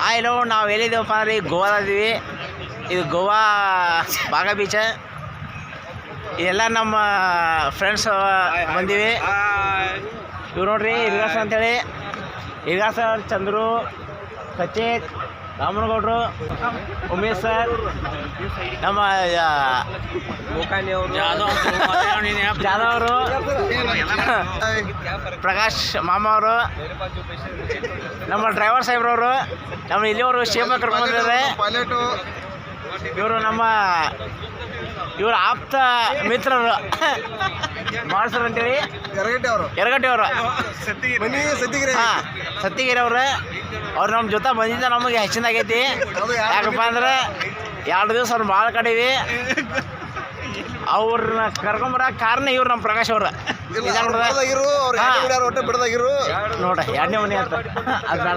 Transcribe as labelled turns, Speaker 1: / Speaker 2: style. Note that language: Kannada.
Speaker 1: ಹಲೋ, ನಾವು ಎಲ್ಲಿದ್ದೀವಪ್ಪ ಅಂದ್ರೆ ಈಗ ಗೋವಾದಿದ್ದೀವಿ. ಇದು ಗೋವಾ ಬಾಗ ಬೀಚ. ಇದೆಲ್ಲ ನಮ್ಮ ಫ್ರೆಂಡ್ಸ್ ಬಂದೀವಿ. ಇವ್ರು ನೋಡ್ರಿ, ಇರ್ಗಾಸ ಅಂತೇಳಿ. ಇರ್ಗಾಸ, ಚಂದ್ರು, ಸಚೇತ್, ರಾಮನಗೌಡರು, ಉಮೇಶ್ ಸರ್, ನಮ್ಮ ಜಾಧವ್ ಅವರು, ಪ್ರಕಾಶ್ ಮಾಮ ಅವರು, ನಮ್ಮ ಡ್ರೈವರ್ ಸಾಹೇಬ್ರವರು, ನಮ್ಮ ಇಲ್ಲಿಯವರು ಶೇಪ ಕರ್ಕೊಂಡಿದ್ದಾರೆ. ಇವರು ಇವರು ಆಪ್ತ ಮಿತ್ರರು ಮಾಡ್ಸರ್ ಅಂತೇಳಿ ಯರಗಟ್ಟಿ ಅವರು, ಹಾಂ, ಸತ್ತಿಗಿರಿ ಅವರು. ಅವ್ರು ನಮ್ಮ ಜೊತೆ ಬಂದಿದ್ದ ನಮಗೆ ಹೆಚ್ಚಿನಾಗೈತಿ. ಯಾಕಪ್ಪ ಅಂದ್ರೆ 2 ದಿವಸ ಅವ್ರು ಭಾಳ ಕಡೀವಿ. ಅವ್ರನ್ನ ಕರ್ಕೊಂಬರಕ್ಕೆ ಕಾರಣ ಇವ್ರು ನಮ್ಮ ಪ್ರಕಾಶ್ ಅವ್ರ. ನೋಡ್ರಿ, 2ನೇ ಮನೆ ಅಂತ ಅದು ಬೇಡ.